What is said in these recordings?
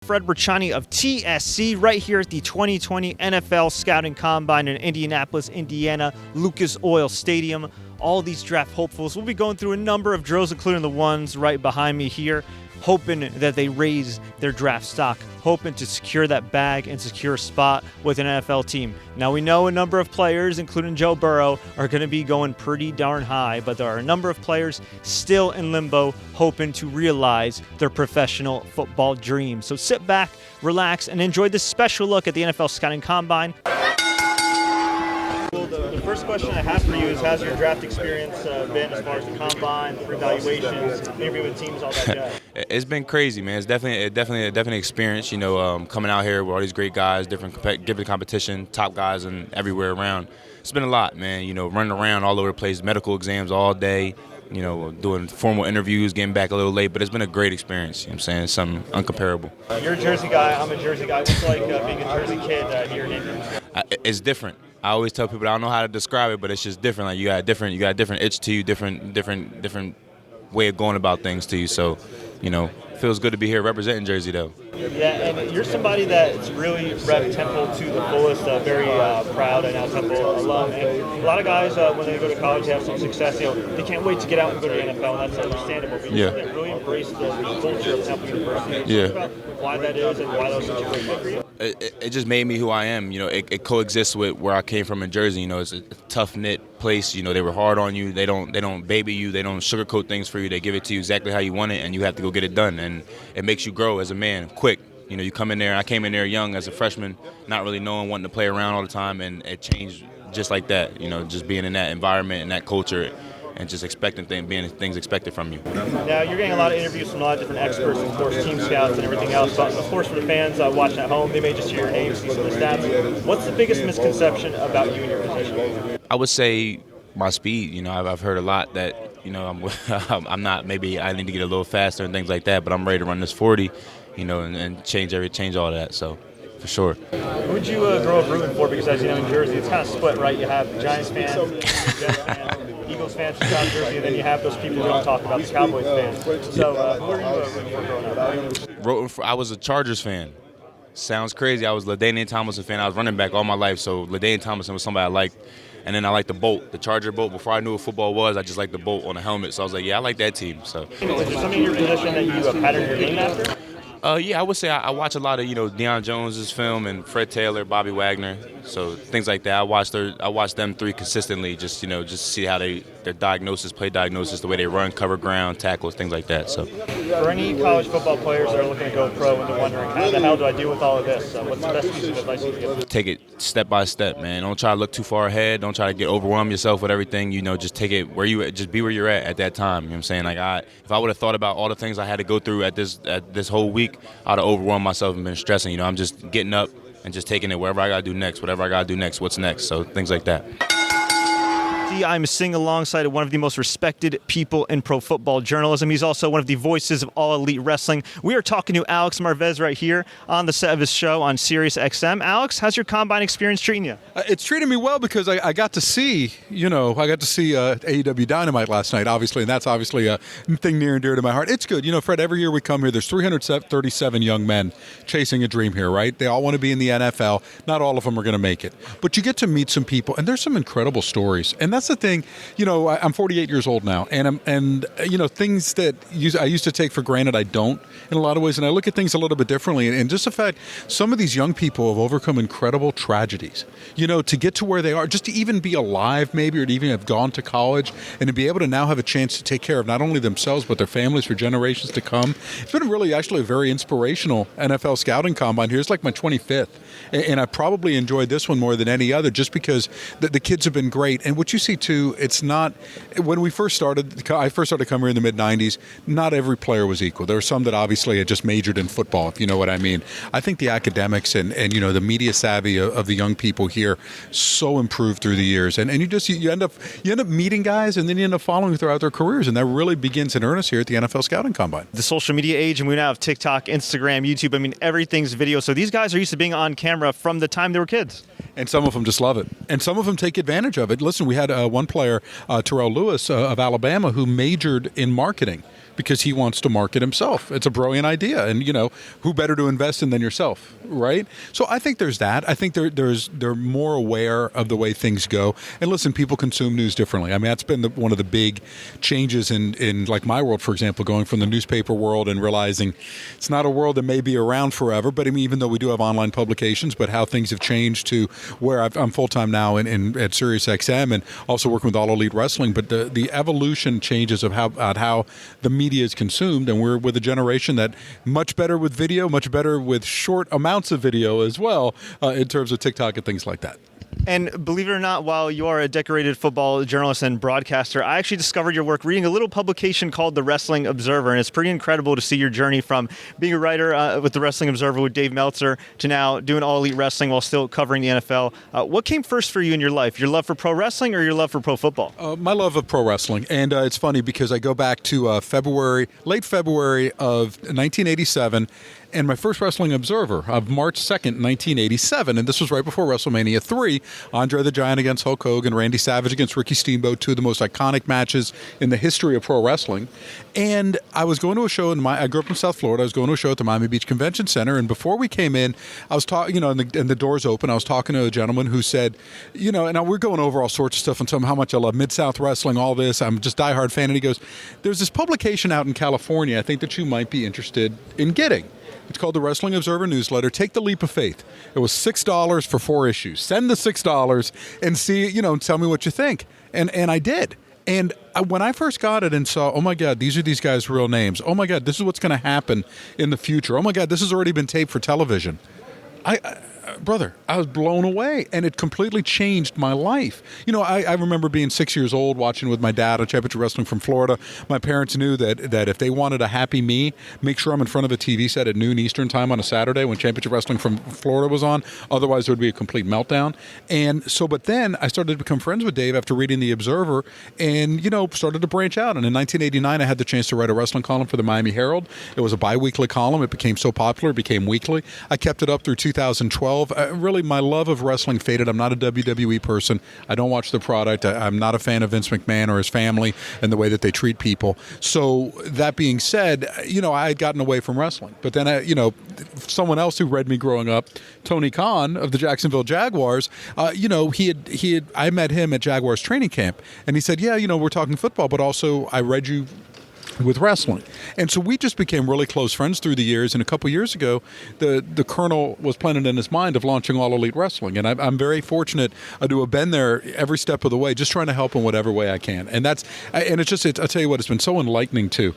Fred Richani of TSC right here at the 2020 NFL Scouting Combine in Indianapolis, Indiana, Lucas Oil Stadium. All these draft hopefuls. We'll be going through a number of drills, including the ones right behind me here, hoping that they raise their draft stock, hoping to secure that bag and secure a spot with an NFL team. Now, we know a number of players, including Joe Burrow, are going to be going pretty darn high, but there are a number of players still in limbo, hoping to realize their professional football dreams. So sit back, relax, and enjoy this special look at the NFL Scouting Combine. Well, the first question I have for you is, how's your draft experience been as far as the combine, the evaluations, interview with teams, all that jazz? It's been crazy, man. It's definitely experience. You know, coming out here with all these great guys, different competition, top guys, and everywhere around. It's been a lot, man. You know, running around all over the place, medical exams all day. You know, doing formal interviews, getting back a little late, but it's been a great experience. You know what I'm saying? It's something uncomparable. You're a Jersey guy. I'm a Jersey guy. What's it like being a Jersey kid here in India? It's different. I always tell people I don't know how to describe it, but it's just different. Like you got a different itch to you, different way of going about things to you. So, you know, feels good to be here representing Jersey, though. Yeah, and you're somebody that's really rep Temple to the fullest, very proud and now Temple alum. And a lot of guys, when they go to college, they have some success. You know, they can't wait to get out and go to the NFL, and that's understandable. But you really embrace the culture of Temple University. Yeah. Talk about why that is and why that was such a great fit for you. It just made me who I am. You know, it coexists with where I came from in Jersey. You know, it's a tough-knit place. You know, they were hard on you. They don't baby you. They don't sugarcoat things for you. They give it to you exactly how you want it, and you have to go get it done. And it makes you grow as a man quick. You know, you come in there. I came in there young as a freshman, not really knowing, wanting to play around all the time, and it changed just like that. You know, just being in that environment and that culture, and just expecting things expected from you. Now, you're getting a lot of interviews from a lot of different experts, of course, team scouts and everything else. But of course, for the fans watching at home, they may just hear your name, see some of the stats. What's the biggest misconception about you and your position? I would say my speed. You know, I've heard a lot that, you know, I'm not. Maybe I need to get a little faster and things like that. But I'm ready to run this 40. You know, and change all that. So, for sure. Who would you grow up rooting for? Because as you know, in Jersey, it's kind of split, right? You have Giants fans, Jets fans, Eagles fans from South Jersey, and then you have those people who don't talk about the Cowboys fans. So, who are you rooting for growing up? I was a Chargers fan. Sounds crazy. I was a LaDainian Tomlinson fan. I was running back all my life, so LaDainian Tomlinson was somebody I liked. And then I liked the Bolt, the Charger Bolt. Before I knew what football was, I just liked the Bolt on the helmet. So I was like, yeah, I like that team. So. Is there something in your position that you pattern your game after? Yeah, I would say I watch a lot of, you know, Deion Jones's film and Fred Taylor, Bobby Wagner, so things like that. I watch them three consistently, just to see how their play diagnosis, the way they run, cover ground, tackles, things like that. So, for any college football players that are looking to go pro and they're wondering how the hell do I deal with all of this, what's the best piece of advice you can give? Take it step by step, man. Don't try to look too far ahead. Don't try to get overwhelm yourself with everything. You know, just take it just be where you're at that time. You know what I'm saying? Like if I would have thought about all the things I had to go through at this whole week, I'd have overwhelmed myself and been stressing. You know, I'm just getting up and just taking it wherever I got to do next, whatever I got to do next, what's next. So things like that. I'm sitting alongside one of the most respected people in pro football journalism. He's also one of the voices of All Elite Wrestling. We are talking to Alex Marvez right here on the set of his show on SiriusXM. Alex, how's your combine experience treating you? It's treating me well because I got to see, AEW Dynamite last night, obviously, and that's obviously a thing near and dear to my heart. It's good. You know, Fred, every year we come here, there's 337 young men chasing a dream here, right? They all want to be in the NFL. Not all of them are going to make it. But you get to meet some people, and there's some incredible stories. And that's the thing, you know, I'm 48 years old now, and things that I used to take for granted, I don't in a lot of ways, and I look at things a little bit differently. And just the fact, some of these young people have overcome incredible tragedies, you know, to get to where they are, just to even be alive maybe, or to even have gone to college, and to be able to now have a chance to take care of not only themselves, but their families for generations to come. It's been really actually a very inspirational NFL scouting combine here. It's like my 25th, and I probably enjoyed this one more than any other just because the kids have been great. And what you see too, it's not, when I first started coming here in the mid-90s, not every player was equal. There were some that obviously had just majored in football, if you know what I mean. I think the academics and you know, the media savvy of the young people here so improved through the years. And you end up meeting guys, and then you end up following throughout their careers, and that really begins in earnest here at the NFL Scouting Combine. The social media age, and we now have TikTok, Instagram, YouTube. I mean, everything's video. So these guys are used to being on camera from the time they were kids. And some of them just love it. And some of them take advantage of it. Listen, we had one player, Terrell Lewis of Alabama, who majored in marketing because he wants to market himself. It's a brilliant idea, and who better to invest in than yourself, right? So I think there's that. I think they're more aware of the way things go. And listen, people consume news differently. I mean, that's been one of the big changes in like my world, for example, going from the newspaper world and realizing it's not a world that may be around forever. But I mean, even though we do have online publications, but how things have changed to where I'm full time now at SiriusXM and also working with All Elite Wrestling. But the evolution changes of how the media is consumed, and we're with a generation that much better with video, much better with short amounts of video as well, in terms of TikTok and things like that. And believe it or not, while you are a decorated football journalist and broadcaster, I actually discovered your work reading a little publication called The Wrestling Observer, and it's pretty incredible to see your journey from being a writer with The Wrestling Observer with Dave Meltzer to now doing All Elite Wrestling while still covering the NFL. What came first for you in your life, your love for pro wrestling or your love for pro football? My love of pro wrestling, and it's funny because I go back to late February of 1987, and my first Wrestling Observer of March 2nd, 1987, and this was right before WrestleMania 3, Andre the Giant against Hulk Hogan, Randy Savage against Ricky Steamboat, two of the most iconic matches in the history of pro wrestling. And I was going to a show I grew up in South Florida. I was going to a show at the Miami Beach Convention Center, and before we came in, I was talking, and the doors open, I was talking to a gentleman who said, and we're going over all sorts of stuff and telling him how much I love Mid-South Wrestling, all this. I'm just a diehard fan. And he goes, there's this publication out in California I think that you might be interested in getting. It's called the Wrestling Observer Newsletter. Take the leap of faith. It was $6 for 4 issues. Send the $6 and see, tell me what you think. And I did. And when I first got it and saw, oh my God, these are these guys' real names. Oh my God, this is what's going to happen in the future. Oh my God, this has already been taped for television. Brother, I was blown away, and it completely changed my life. I remember being 6 years old watching with my dad on Championship Wrestling from Florida. My parents knew that if they wanted a happy me, make sure I'm in front of a TV set at noon Eastern time on a Saturday when Championship Wrestling from Florida was on. Otherwise, there would be a complete meltdown. And so, but then I started to become friends with Dave after reading The Observer and, started to branch out. And in 1989, I had the chance to write a wrestling column for the Miami Herald. It was a bi-weekly column. It became so popular, it became weekly. I kept it up through 2012. Really, my love of wrestling faded. I'm not a WWE person. I don't watch the product. I'm not a fan of Vince McMahon or his family and the way that they treat people. So that being said, I had gotten away from wrestling. But then, someone else who read me growing up, Tony Khan of the Jacksonville Jaguars, I met him at Jaguars training camp, and he said, yeah, we're talking football, but also I read you with wrestling. And so we just became really close friends through the years. And a couple years ago, the Colonel was planning in his mind of launching All Elite Wrestling. And I'm very fortunate to have been there every step of the way, just trying to help in whatever way I can. And I'll tell you what, it's been so enlightening too.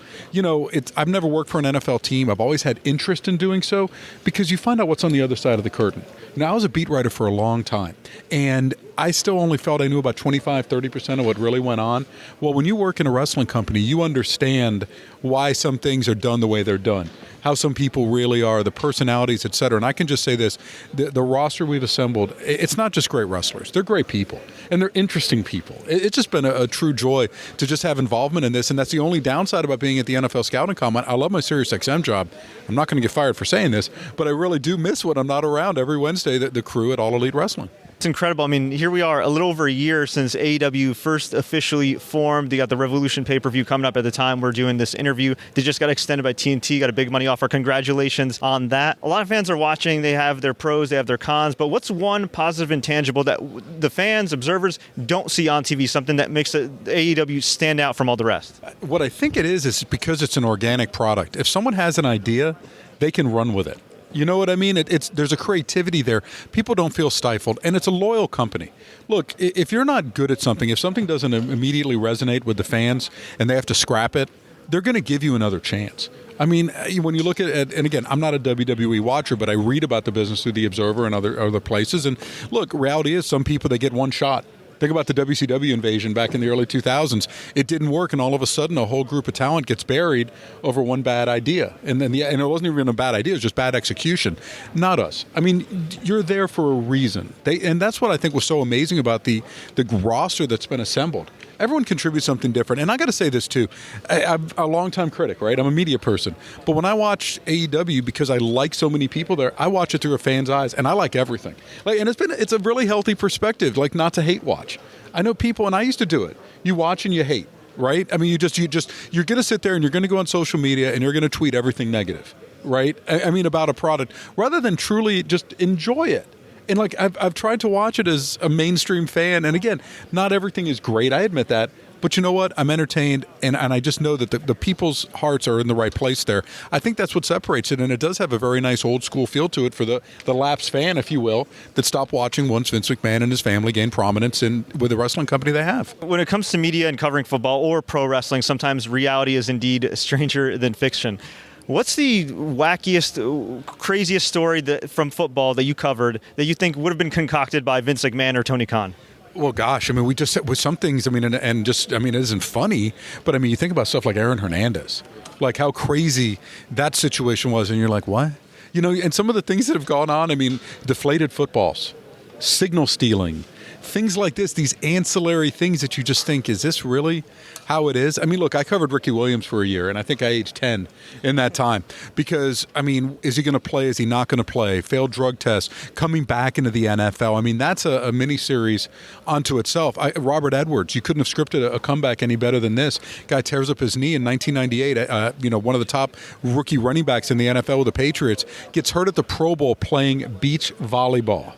I've never worked for an NFL team. I've always had interest in doing so because you find out what's on the other side of the curtain. Now, I was a beat writer for a long time, and I still only felt I knew about 25, 30% of what really went on. Well, when you work in a wrestling company, you understand why some things are done the way they're done, how some people really are, the personalities, et cetera. And I can just say this, the roster we've assembled, it's not just great wrestlers. They're great people, and they're interesting people. It's just been a true joy to just have involvement in this, and that's the only downside about being at the NFL Scouting Combine. I love my SiriusXM job. I'm not going to get fired for saying this, but I really do miss when I'm not around every Wednesday, the crew at All Elite Wrestling. It's incredible. I mean, here we are a little over a year since AEW first officially formed. They got the Revolution pay-per-view coming up at the time we're doing this interview. They just got extended by TNT, got a big money offer. Congratulations on that. A lot of fans are watching. They have their pros, they have their cons. But what's one positive intangible that the fans, observers, don't see on TV, something that makes AEW stand out from all the rest? What I think it is because it's an organic product. If someone has an idea, they can run with it. You know what I mean? There's a creativity there. People don't feel stifled, and it's a loyal company. Look, if you're not good at something, if something doesn't immediately resonate with the fans and they have to scrap it, they're going to give you another chance. I mean, when you look at, and again, I'm not a WWE watcher, but I read about the business through The Observer and other places. And look, reality is some people, they get one shot. Think about the WCW invasion back in the early 2000s. It didn't work, and all of a sudden, a whole group of talent gets buried over one bad idea. And then, and it wasn't even a bad idea; it was just bad execution. Not us. I mean, you're there for a reason. And that's what I think was so amazing about the roster that's been assembled. Everyone contributes something different. And I got to say this too. I'm a longtime critic, right? I'm a media person. But when I watch AEW, because I like so many people there, I watch it through a fan's eyes, and I like everything. And it's a really healthy perspective, like not to hate watch. I know people, and I used to do it. You watch and you hate. right? I mean, you're going to sit there and you're going to go on social media and you're going to tweet everything negative, right? I mean, about a product rather than truly just enjoy it. And like I've tried to watch it as a mainstream fan, and again, not everything is great. I admit that. But you know what? I'm entertained, and I just know that the people's hearts are in the right place there. I think that's what separates it, and it does have a very nice old school feel to it for the lapsed fan, if you will, that stopped watching once Vince McMahon and his family gained prominence with the wrestling company they have. When it comes to media and covering football or pro wrestling, sometimes reality is indeed stranger than fiction. What's the wackiest, craziest story from football that you covered that you think would have been concocted by Vince McMahon or Tony Khan? Well, gosh, I mean, we just with some things. I mean, and just, I mean, it isn't funny, but I mean, you think about stuff like Aaron Hernandez, like how crazy that situation was, and you're like, what? You know, and some of the things that have gone on. I mean, deflated footballs, signal stealing, things like this. These ancillary things that you just think, is this really how it is? I mean, look, I covered Ricky Williams for a year, and I think I aged 10 in that time because, I mean, is he going to play? Is he not going to play? Failed drug test, coming back into the NFL. I mean, that's a mini-series unto itself. Robert Edwards, you couldn't have scripted a comeback any better than this. Guy tears up his knee in 1998, you know, one of the top rookie running backs in the NFL with the Patriots, gets hurt at the Pro Bowl playing beach volleyball.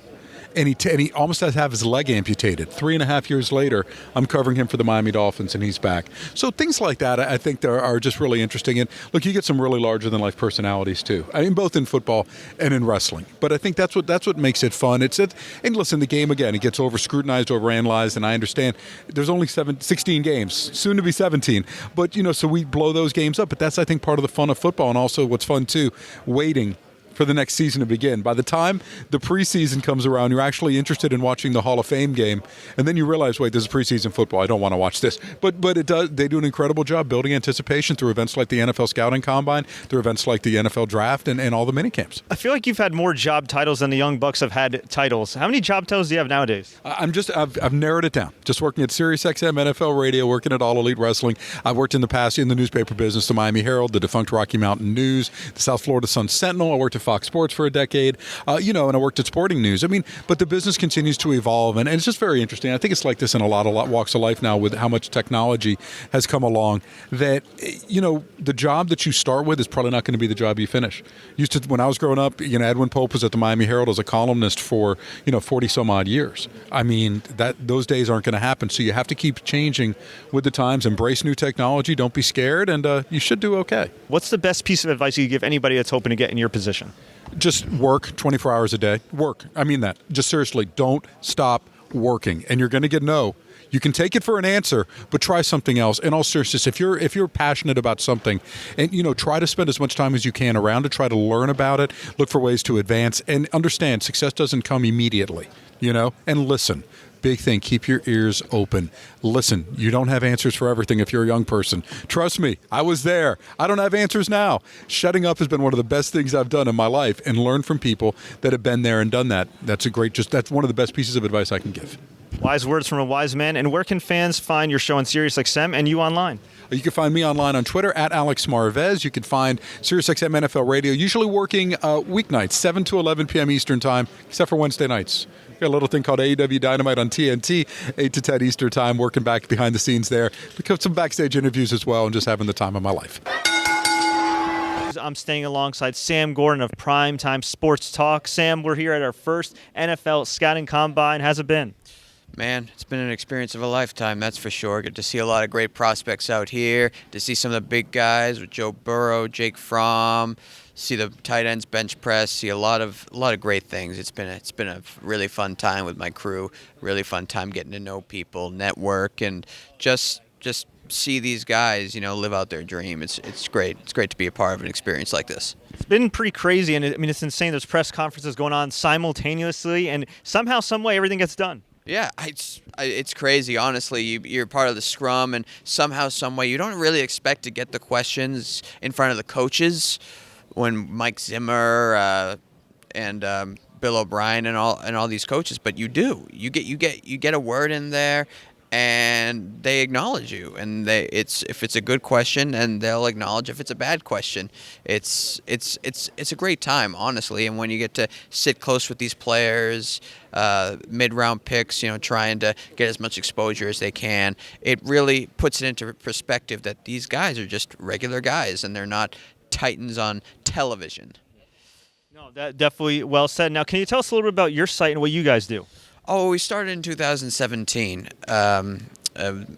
And he almost has to have his leg amputated. 3.5 years later, I'm covering him for the Miami Dolphins, and he's back. So things like that, I think, are just really interesting. And look, you get some really larger-than-life personalities too. I mean, both in football and in wrestling. But I think that's what makes it fun. And listen, the game again, it gets over-scrutinized, over-analyzed, and I understand there's only 16 games, soon to be 17. But you know, so we blow those games up. But that's, I think, part of the fun of football, and also what's fun too, waiting for the next season to begin. By the time the preseason comes around, you're actually interested in watching the Hall of Fame game, and then you realize, wait, this is preseason football. I don't want to watch this. But it does. They do an incredible job building anticipation through events like the NFL Scouting Combine, through events like the NFL Draft, and all the mini camps. I feel like you've had more job titles than the Young Bucks have had titles. How many job titles do you have nowadays? I've narrowed it down. Just working at SiriusXM, NFL Radio, working at All Elite Wrestling. I've worked in the past in the newspaper business, the Miami Herald, the defunct Rocky Mountain News, the South Florida Sun Sentinel. I worked at Fox Sports for a decade, you know, and I worked at Sporting News. I mean, but the business continues to evolve, and it's just very interesting. I think it's like this in a lot walks of life now with how much technology has come along that, you know, the job that you start with is probably not going to be the job you finish. When I was growing up, you know, Edwin Pope was at the Miami Herald as a columnist for, you know, 40 some odd years. I mean, those days aren't going to happen. So you have to keep changing with the times, embrace new technology, don't be scared, and you should do okay. What's the best piece of advice you give anybody that's hoping to get in your position? Just work 24 hours a day. Work. I mean that. Just seriously, don't stop working. And you're going to get no. You can take it for an answer, but try something else. In all seriousness, if you're passionate about something, and you know, try to spend as much time as you can around it, try to learn about it, look for ways to advance, and understand success doesn't come immediately, you know, and listen. Big thing, keep your ears open. Listen, you don't have answers for everything if you're a young person. Trust me, I was there. I don't have answers now. Shutting up has been one of the best things I've done in my life, and learn from people that have been there and done that. That's one of the best pieces of advice I can give. Wise words from a wise man. And where can fans find your show on SiriusXM and you online? You can find me online on Twitter at Alex Marvez. You can find SiriusXM NFL Radio, usually working weeknights, 7 to 11 p.m. Eastern Time, except for Wednesday nights. Got a little thing called AEW Dynamite on TNT, 8 to 10 Eastern Time, working back behind the scenes there. Because some backstage interviews as well, and just having the time of my life. I'm staying alongside Sam Gordon of Primetime Sports Talk. Sam, we're here at our first NFL Scouting Combine. How's it been? Man, it's been an experience of a lifetime, that's for sure. Get to see a lot of great prospects out here, to see some of the big guys with Joe Burrow, Jake Fromm, see the tight ends bench press, see a lot of great things. It's been a really fun time with my crew, really fun time getting to know people, network, and just see these guys, you know, live out their dream. It's great. It's great to be a part of an experience like this. It's been pretty crazy, and I mean, it's insane. There's press conferences going on simultaneously, and somehow, some way, everything gets done. Yeah, it's crazy, honestly. You're part of the scrum, and somehow, some way, you don't really expect to get the questions in front of the coaches when Mike Zimmer and Bill O'Brien and all these coaches, but you do. You get a word in there, and they acknowledge you. And if it's a good question, and they'll acknowledge if it's a bad question. It's a great time, honestly. And when you get to sit close with these players, mid-round picks, trying to get as much exposure as they can, it really puts it into perspective that these guys are just regular guys, and they're not titans on television. No, that definitely well said. Now, can you tell us a little bit about your site and what you guys do? Oh, we started in 2017.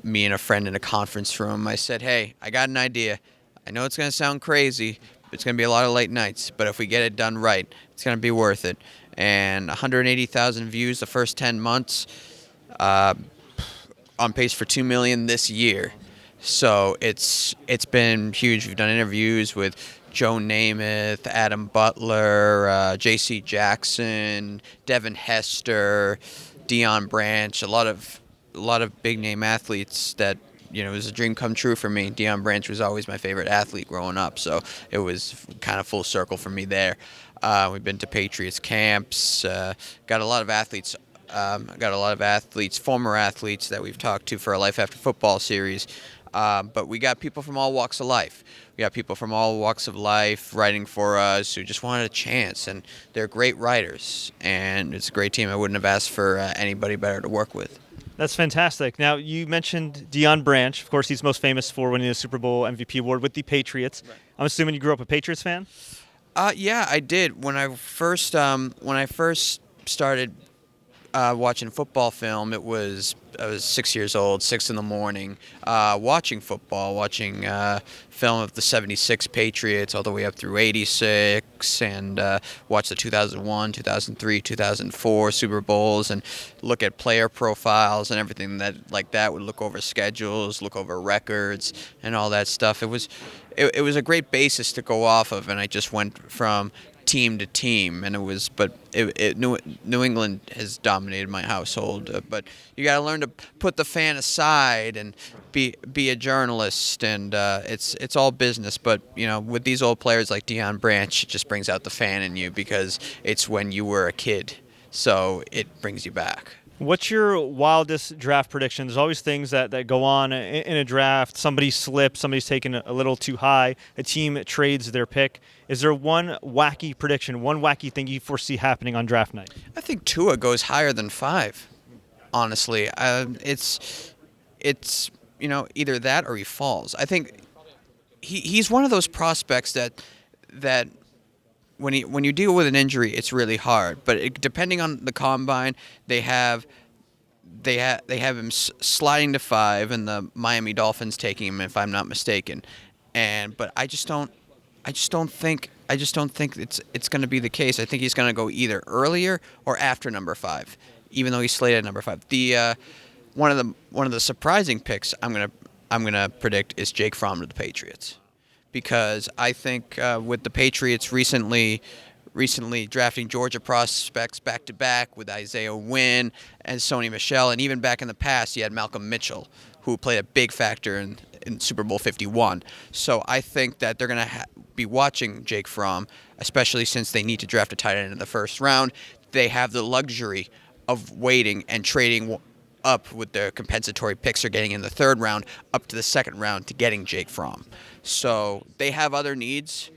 Me and a friend in a conference room. I said, hey, I got an idea. I know it's going to sound crazy. It's going to be a lot of late nights, but if we get it done right, it's going to be worth it. And 180,000 views the first 10 months, on pace for 2 million this year. So it's been huge. We've done interviews with Joe Namath, Adam Butler, J.C. Jackson, Devin Hester, Deion Branch, a lot of big name athletes that it was a dream come true for me. Deion Branch was always my favorite athlete growing up, so it was kind of full circle for me there. We've been to Patriots camps, got a lot of athletes. Former athletes that we've talked to for our Life After Football series. But we got people from all walks of life. We got people from all walks of life writing for us who just wanted a chance, and they're great writers. And it's a great team. I wouldn't have asked for anybody better to work with. That's fantastic. Now, you mentioned Deion Branch. Of course, he's most famous for winning the Super Bowl MVP award with the Patriots. Right. I'm assuming you grew up a Patriots fan? Yeah, I did. When I first started watching football film, I was 6 years old, 6 in the morning, watching football, watching film of the 76 Patriots all the way up through 86, and watch the 2001, 2003, 2004 Super Bowls, and look at player profiles and everything like that. Would look over schedules, look over records, and all that stuff. It was a great basis to go off of, and I just went from team to team, and New England has dominated my household, but you got to learn to put the fan aside and be a journalist, and it's all business. But with these old players like Deion Branch, it just brings out the fan in you because it's when you were a kid, so it brings you back. What's your wildest draft prediction? There's always things that go on in a draft. Somebody slips, somebody's taken a little too high, a team trades their pick. Is there one wacky prediction, one wacky thing you foresee happening on draft night? I think Tua goes higher than 5, honestly. It's either that or he falls. I think he's one of those prospects that when you deal with an injury, it's really hard. But depending on the combine, they have him sliding to 5, and the Miami Dolphins taking him, if I'm not mistaken. But I just don't think it's going to be the case. I think he's going to go either earlier or after number 5, even though he's slated at number 5. The one of the surprising picks I'm gonna predict is Jake Fromm to the Patriots. Because I think with the Patriots recently drafting Georgia prospects back-to-back with Isaiah Wynn and Sony Michel, and even back in the past, he had Malcolm Mitchell, who played a big factor in Super Bowl 51. So I think that they're going to be watching Jake Fromm, especially since they need to draft a tight end in the first round. They have the luxury of waiting and trading up with their compensatory picks they're getting in the third round up to the second round to getting Jake Fromm. So they have other needs.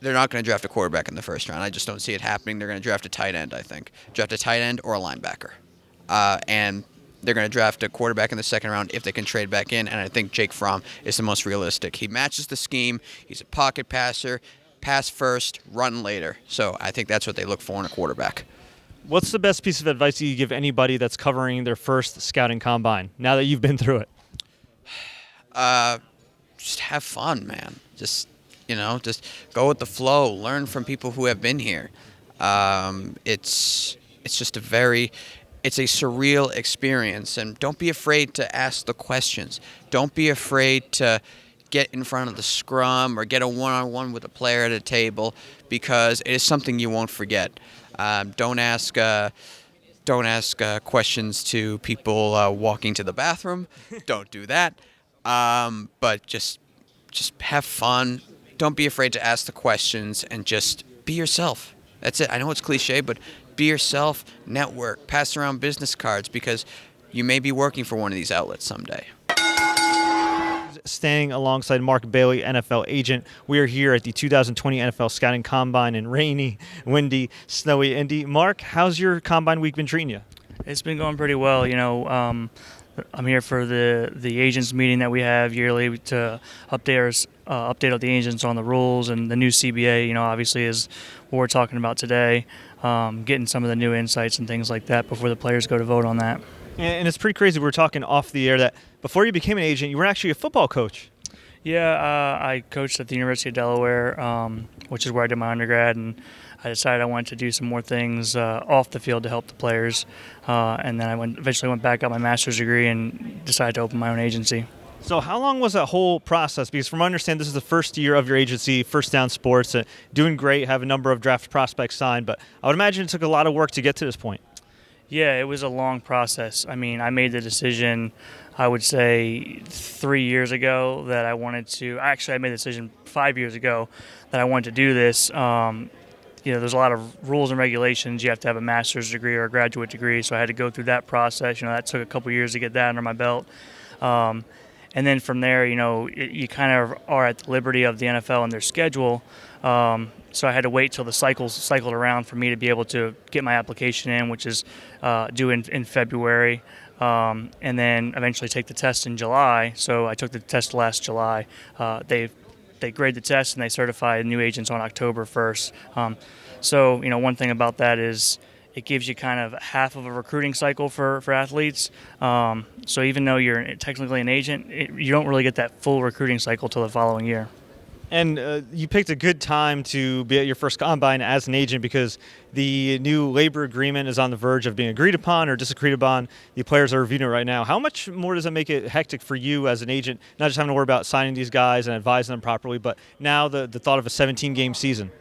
They're not going to draft a quarterback in the first round. I just don't see it happening. They're going to draft a tight end, I think. Draft a tight end or a linebacker. And they're going to draft a quarterback in the second round if they can trade back in, and I think Jake Fromm is the most realistic. He matches the scheme. He's a pocket passer, pass first, run later. So I think that's what they look for in a quarterback. What's the best piece of advice you give anybody that's covering their first scouting combine, now that you've been through it? Just have fun, man. Just go with the flow. Learn from people who have been here. It's just it's a surreal experience, and don't be afraid to ask the questions. Don't be afraid to get in front of the scrum or get a one-on-one with a player at a table, because it is something you won't forget. Don't ask questions to people walking to the bathroom. Don't do that. But just have fun. Don't be afraid to ask the questions, and just be yourself. That's it. I know it's cliche, but be yourself. Network. Pass around business cards, because you may be working for one of these outlets someday. Staying alongside Mark Bailey, NFL agent. We are here at the 2020 NFL Scouting Combine in rainy, windy, snowy Indy. Mark, how's your Combine week been treating you? It's been going pretty well. I'm here for the agents meeting that we have yearly to update all the agents on the rules and the new CBA. Obviously is what we're talking about today. Getting some of the new insights and things like that before the players go to vote on that. And it's pretty crazy. We were talking off the air that before you became an agent, you were actually a football coach. Yeah, I coached at the University of Delaware, which is where I did my undergrad, and I decided I wanted to do some more things off the field to help the players. And then I eventually went back, got my master's degree, and decided to open my own agency. So how long was that whole process? Because from what I understand, this is the first year of your agency, First Down Sports, doing great, have a number of draft prospects signed, but I would imagine it took a lot of work to get to this point. Yeah, it was a long process. I made the decision, I would say 3 years ago that I wanted to. Actually, I made the decision 5 years ago that I wanted to do this. There's a lot of rules and regulations. You have to have a master's degree or a graduate degree, so I had to go through that process. That took a couple years to get that under my belt. And then from there, you kind of are at the liberty of the NFL and their schedule. So I had to wait till the cycled around for me to be able to get my application in, which is due in February, and then eventually take the test in July. So I took the test last July. They grade the test and they certify new agents on October 1st. So one thing about that is it gives you kind of half of a recruiting cycle for athletes. So even though you're technically an agent, you don't really get that full recruiting cycle till the following year. And you picked a good time to be at your first combine as an agent because the new labor agreement is on the verge of being agreed upon or disagreed upon. The players are reviewing it right now. How much more does it make it hectic for you as an agent, not just having to worry about signing these guys and advising them properly, but now the thought of a 17-game season?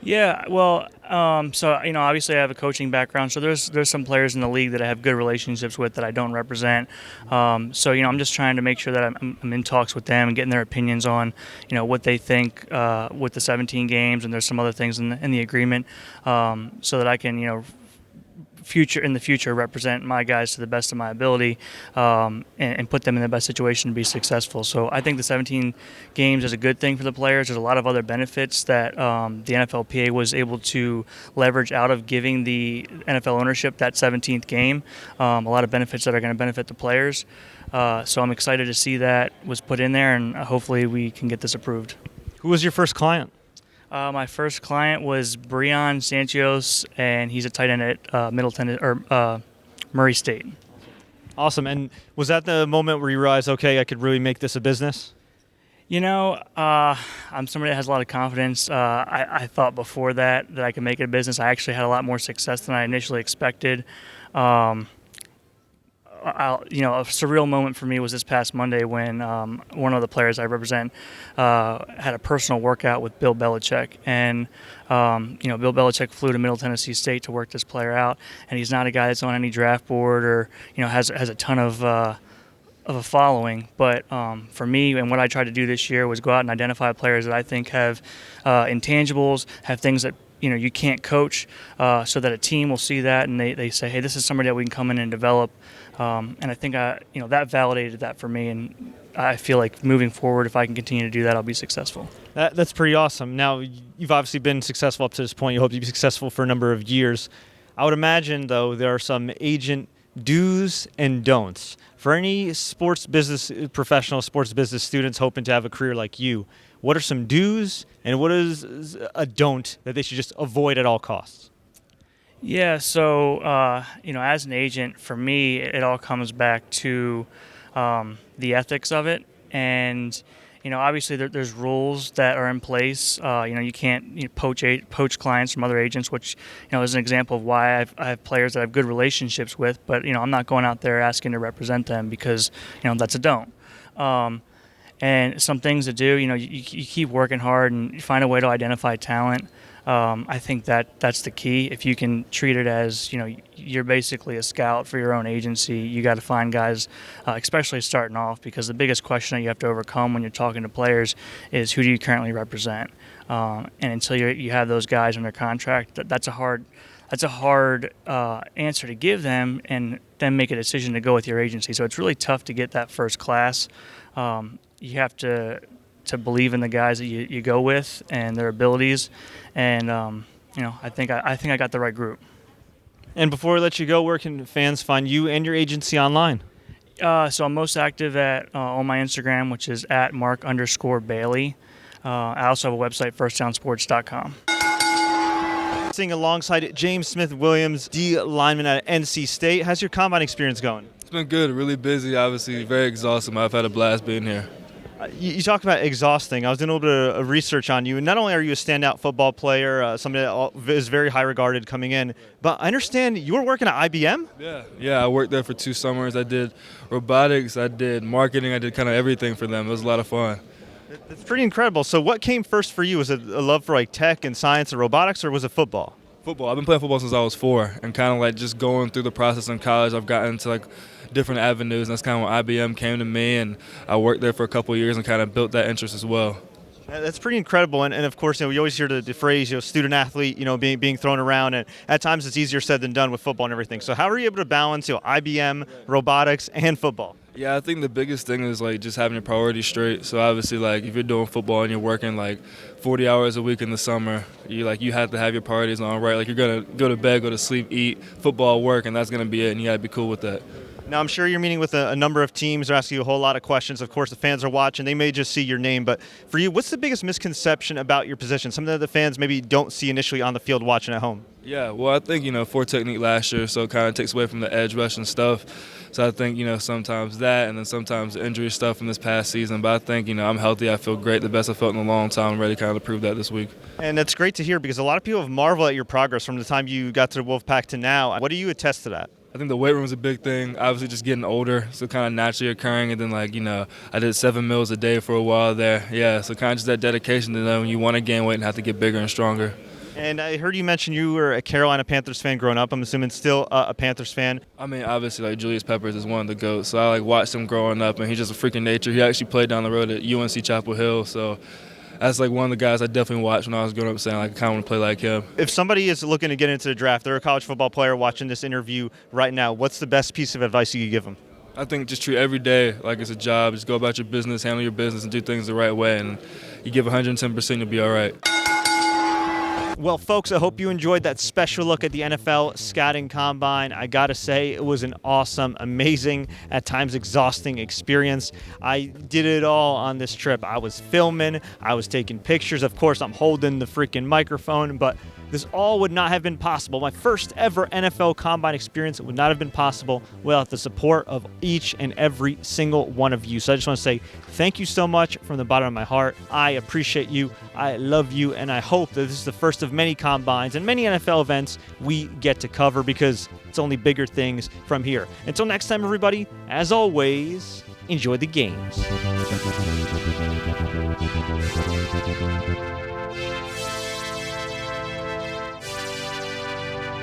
Yeah, well, obviously I have a coaching background, so there's some players in the league that I have good relationships with that I don't represent. I'm just trying to make sure that I'm in talks with them and getting their opinions on, what they think with the 17 games, and there's some other things in the agreement, so that I can, in the future represent my guys to the best of my ability, and put them in the best situation to be successful. So I think the 17 games is a good thing for the players. There's a lot of other benefits that the NFLPA was able to leverage out of giving the NFL ownership that 17th game. A lot of benefits that are going to benefit the players. So I'm excited to see that was put in there, and hopefully we can get this approved. Who was your first client? My first client was Breon Santios, and he's a tight end at Murray State. Awesome. And was that the moment where you realized, okay, I could really make this a business? I'm somebody that has a lot of confidence. I thought before that I could make it a business. I actually had a lot more success than I initially expected. A surreal moment for me was this past Monday when one of the players I represent had a personal workout with Bill Belichick. And, Bill Belichick flew to Middle Tennessee State to work this player out. And he's not a guy that's on any draft board or, has a ton of a following. But for me, and what I tried to do this year was go out and identify players that I think have intangibles, have things that you can't coach, so that a team will see that and they say, hey, this is somebody that we can come in and develop. And I think that validated that for me, and I feel like moving forward, if I can continue to do that, I'll be successful. That's pretty awesome. Now, you've obviously been successful up to this point. You hope to be successful for a number of years. I would imagine, though, there are some agent do's and don'ts. For any sports business professional, sports business students hoping to have a career like you, what are some do's and what is a don't that they should just avoid at all costs? Yeah, so, as an agent, for me, it all comes back to the ethics of it. And, obviously there's rules that are in place. You can't poach clients from other agents, which, is an example of why I have players that I have good relationships with. But, I'm not going out there asking to represent them because, that's a don't. And some things to do, you keep working hard and you find a way to identify talent. I think that's the key. If you can treat it as, you're basically a scout for your own agency, you got to find guys, especially starting off, because the biggest question that you have to overcome when you're talking to players is who do you currently represent? And until you have those guys under contract, that's a hard answer to give them, and then make a decision to go with your agency. So it's really tough to get that first class. You have to believe in the guys that you go with and their abilities, and I think I got the right group. And before we let you go, where can fans find you and your agency online? So I'm most active on my Instagram, which is @Mark_Bailey. I also have a website, firstdownsports.com. Sitting alongside James Smith-Williams, D lineman at NC State. How's your combine experience going? It's been good, really busy, obviously, very exhausting, but I've had a blast being here. You talk about exhausting. I was doing a little bit of research on you, and not only are you a standout football player, somebody that is very high regarded coming in, but I understand you were working at IBM? Yeah, I worked there for 2 summers. I did robotics, I did marketing, I did kind of everything for them. It was a lot of fun. It's pretty incredible. So what came first for you? Was it a love for like tech and science and robotics, or was it football? Football. I've been playing football since I was 4, and kind of like just going through the process in college, I've gotten into like different avenues, and that's kind of when IBM came to me, and I worked there for a couple of years and kind of built that interest as well. That's pretty incredible, and of course, we always hear the phrase, student athlete, being thrown around, and at times it's easier said than done with football and everything. So how are you able to balance, IBM, robotics, and football? Yeah, I think the biggest thing is like just having your priorities straight. So obviously, like if you're doing football and you're working like 40 hours a week in the summer, you have to have your priorities on right. Like you're gonna go to bed, go to sleep, eat, football, work, and that's gonna be it. And you gotta be cool with that. Now, I'm sure you're meeting with a number of teams. They're asking you a whole lot of questions. Of course, the fans are watching. They may just see your name. But for you, what's the biggest misconception about your position? Something that the fans maybe don't see initially on the field watching at home? Yeah, well, I think, 4 technique last year, so it kind of takes away from the edge rush and stuff. So I think, sometimes that and then sometimes the injury stuff from this past season. But I think, I'm healthy. I feel great, the best I've felt in a long time. I'm ready to kind of prove that this week. And that's great to hear because a lot of people have marveled at your progress from the time you got to the Wolfpack to now. What do you attest to that? I think the weight room is a big thing. Obviously, just getting older, so kind of naturally occurring. And then, I did 7 meals a day for a while there. Yeah, so kind of just that dedication to know when you want to gain weight and have to get bigger and stronger. And I heard you mention you were a Carolina Panthers fan growing up. I'm assuming still a Panthers fan. I mean, obviously, Julius Peppers is one of the GOATs. So I watched him growing up, and he's just a freaking nature. He actually played down the road at UNC Chapel Hill, so that's one of the guys I definitely watched when I was growing up, saying I kind of want to play like him. If somebody is looking to get into the draft, they're a college football player watching this interview right now, what's the best piece of advice you could give them? I think just treat every day like it's a job. Just go about your business, handle your business, and do things the right way. And you give 110%, you'll be all right. Well, folks, I hope you enjoyed that special look at the NFL Scouting Combine. I got to say, it was an awesome, amazing, at times exhausting experience. I did it all on this trip. I was filming, I was taking pictures. Of course, I'm holding the freaking microphone, but this all would not have been possible. My first ever NFL Combine experience would not have been possible without the support of each and every single one of you. So I just want to say thank you so much from the bottom of my heart. I appreciate you. I love you. And I hope that this is the first of many combines and many NFL events we get to cover because it's only bigger things from here. Until next time, everybody, as always, enjoy the games.